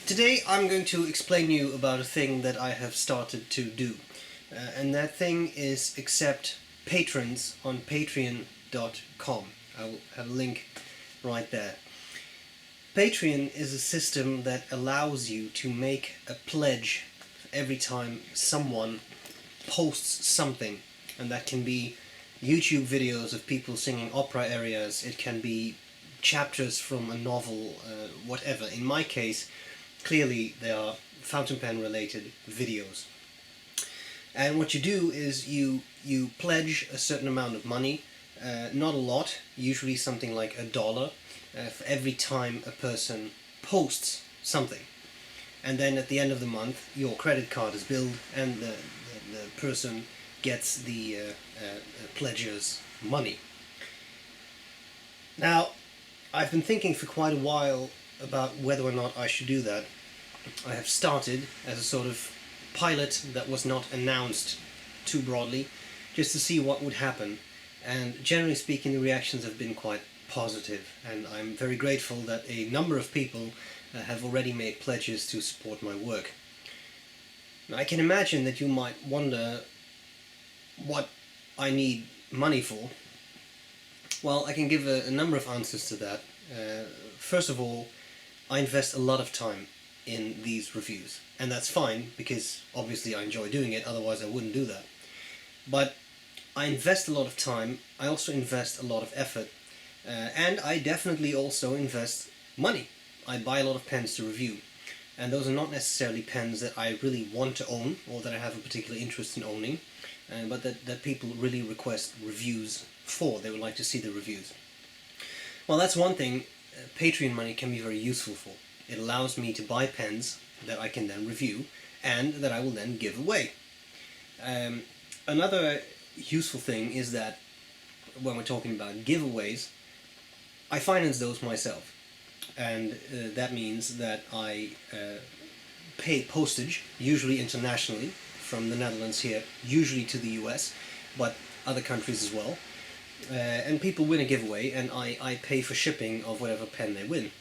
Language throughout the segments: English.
Today I'm going to explain you about a thing that I have started to do. And that thing is accept patrons on patreon.com. I will have a link right there. Patreon is a system that allows you to make a pledge every time someone posts something. And that can be YouTube videos of people singing opera arias, it can be chapters from a novel, whatever. In my case, clearly they are fountain pen related videos. And what you do is you pledge a certain amount of money, not a lot, usually something like $1, for every time a person posts something. And then at the end of the month your credit card is billed and the person gets the pledger's money. Now, I've been thinking for quite a while about whether or not I should do that. I have started as a sort of pilot that was not announced too broadly, just to see what would happen, and generally speaking the reactions have been quite positive, and I'm very grateful that a number of people have already made pledges to support my work. Now, I can imagine that you might wonder what I need money for. Well, I can give a number of answers to that. First of all, I invest a lot of time in these reviews, and that's fine because obviously I enjoy doing it, otherwise I wouldn't do that. But I invest a lot of time, I also invest a lot of effort, and I definitely also invest money. I buy a lot of pens to review, and those are not necessarily pens that I really want to own or that I have a particular interest in owning, but that people really request reviews for. They would like to see the reviews. Well, that's one thing Patreon money can be very useful for. It allows me to buy pens that I can then review and that I will then give away. Another useful thing is that when we're talking about giveaways, I finance those myself. And that means that I pay postage, usually internationally, from the Netherlands here, usually to the US, but other countries as well. And people win a giveaway, and I pay for shipping of whatever pen they win.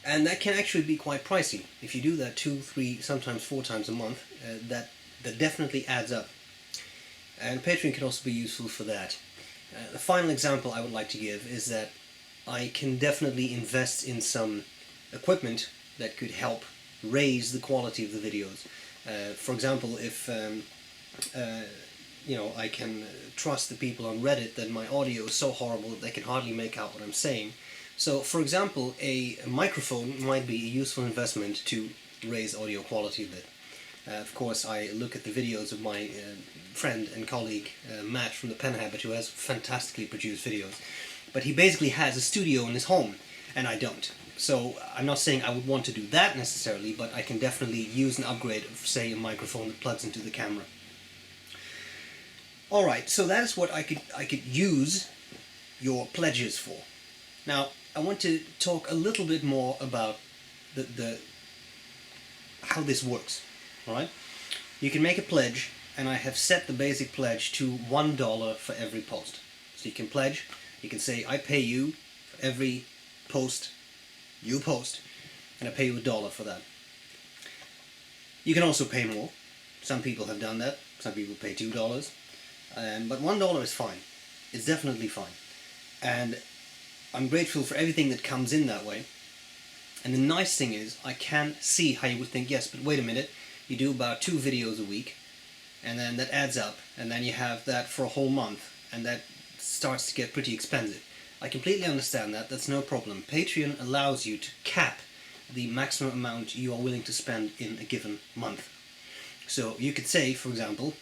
And that can actually be quite pricey. If you do that 2, 3, sometimes 4 times a month, that definitely adds up. And Patreon can also be useful for that. The final example I would like to give is that I can definitely invest in some equipment that could help raise the quality of the videos. For example, if I can trust the people on Reddit that my audio is so horrible that they can hardly make out what I'm saying. So, for example, a microphone might be a useful investment to raise audio quality a bit. Of course, I look at the videos of my friend and colleague Matt from the Pen Habit, who has fantastically produced videos. But he basically has a studio in his home, and I don't. So I'm not saying I would want to do that necessarily, but I can definitely use an upgrade of, say, a microphone that plugs into the camera. Alright, so that is what I could use your pledges for. Now, I want to talk a little bit more about how this works. Alright? You can make a pledge, and I have set the basic pledge to $1 for every post. So you can pledge, you can say, I pay you for every post you post, and I pay you $1 for that. You can also pay more. Some people have done that. Some people pay $2. But $1 is fine. It's definitely fine. And I'm grateful for everything that comes in that way. And the nice thing is, I can see how you would think, yes, but wait a minute, you do about 2 videos a week, and then that adds up, and then you have that for a whole month, and that starts to get pretty expensive. I completely understand that, that's no problem. Patreon allows you to cap the maximum amount you are willing to spend in a given month. So you could say, for example,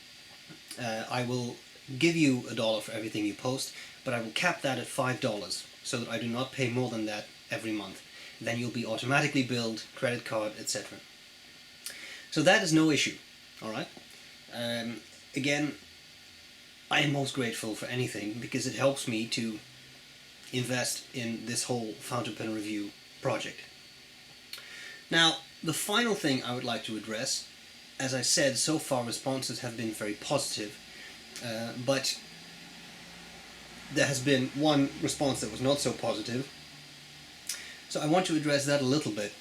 I will give you $1 for everything you post, but I will cap that at $5 so that I do not pay more than that every month. Then you'll be automatically billed, credit card, etc. So that is no issue, alright? Again, I am most grateful for anything because it helps me to invest in this whole fountain pen review project. Now, the final thing I would like to address, as I said, so far responses have been very positive, but there has been one response that was not so positive, so I want to address that a little bit.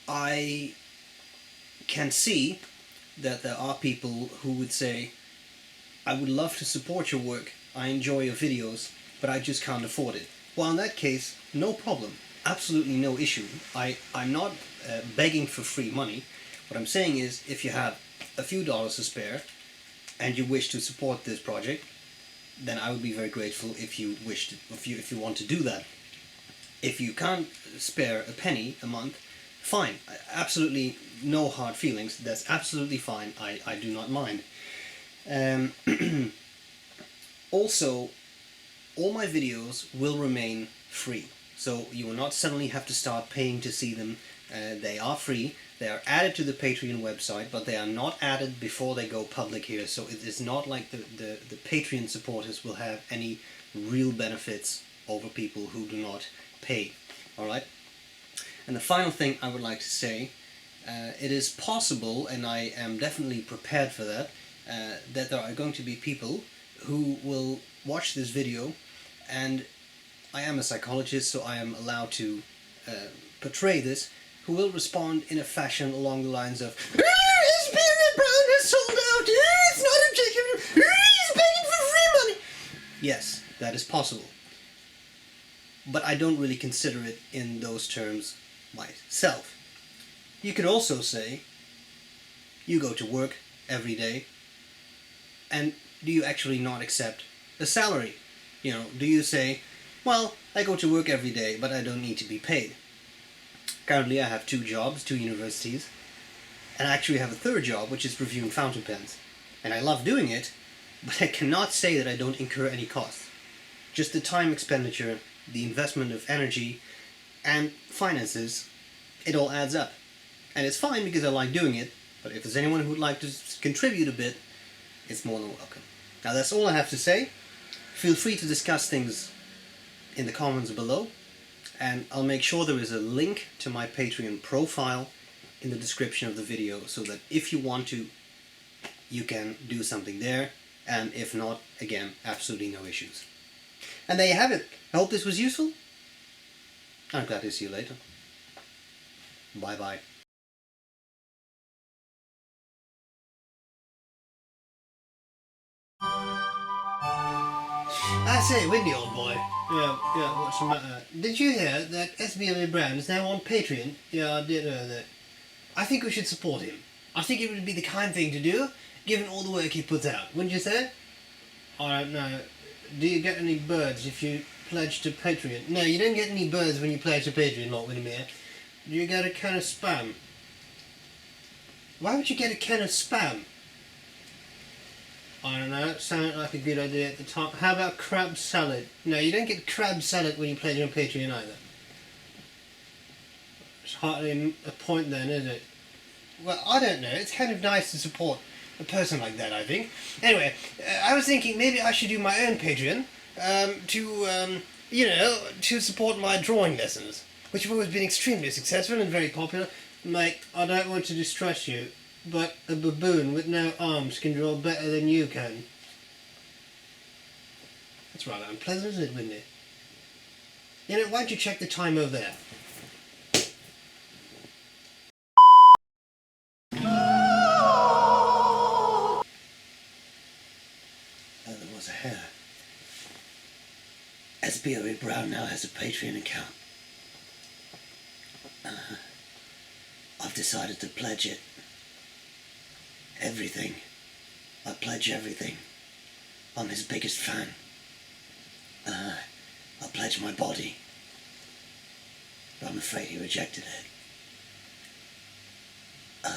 I can see that there are people who would say, I would love to support your work, I enjoy your videos, but I just can't afford it. Well, in that case, no problem. Absolutely no issue. I'm not begging for free money. What I'm saying is, if you have a few dollars to spare and you wish to support this project, then I would be very grateful if you if you want to do that. If you can't spare a penny a month, fine. Absolutely no hard feelings. That's absolutely fine. I do not mind. Also, all my videos will remain free. So you will not suddenly have to start paying to see them. They are free. They are added to the Patreon website, but they are not added before they go public here. So it is not like the Patreon supporters will have any real benefits over people who do not pay. Alright? And the final thing I would like to say, it is possible, and I am definitely prepared for that, that there are going to be people who will watch this video, and I am a psychologist, so I am allowed to portray this, who will respond in a fashion along the lines of, StephenBrown has sold out, it's not objective, he's begging for free money. Yes, that is possible. But I don't really consider it in those terms myself. You could also say, you go to work every day, and do you actually not accept a salary? You know, do you say, well, I go to work every day, but I don't need to be paid. Currently I have 2 jobs, 2 universities, and I actually have a 3rd job, which is reviewing fountain pens. And I love doing it, but I cannot say that I don't incur any costs. Just the time expenditure, the investment of energy, and finances, it all adds up. And it's fine because I like doing it, but if there's anyone who would like to contribute a bit, it's more than welcome. Now that's all I have to say. Feel free to discuss things in the comments below, and I'll make sure there is a link to my Patreon profile in the description of the video, so that if you want to, you can do something there, and if not, again, absolutely no issues. And there you have it. I hope this was useful. I'm glad to see you later. Bye bye. I say, Windy, old boy. Yeah, what's the matter? Did you hear that sbrebrown is now on Patreon? Yeah, I did hear that. I think we should support him. I think it would be the kind thing to do, given all the work he puts out. Wouldn't you say? I don't know. Do you get any birds if you pledge to Patreon? No, you don't get any birds when you pledge to Patreon, not Windermere. Do you get a can of spam? Why would you get a can of spam? I don't know, it sounded like a good idea at the time. How about crab salad? No, you don't get crab salad when you pledge on Patreon either. It's hardly a point then, is it? Well, I don't know. It's kind of nice to support a person like that, I think. Anyway, I was thinking maybe I should do my own Patreon to support my drawing lessons, which have always been extremely successful and very popular. Mate, I don't want to distress you, but a baboon with no arms can draw better than you can. That's rather unpleasant, isn't it, Windy? You know, why don't you check the time over there? Oh, there was a hair. B.R.E. now has a Patreon account. I've decided to pledge it. Everything. I pledge everything. I'm his biggest fan. I pledge my body. But I'm afraid he rejected it.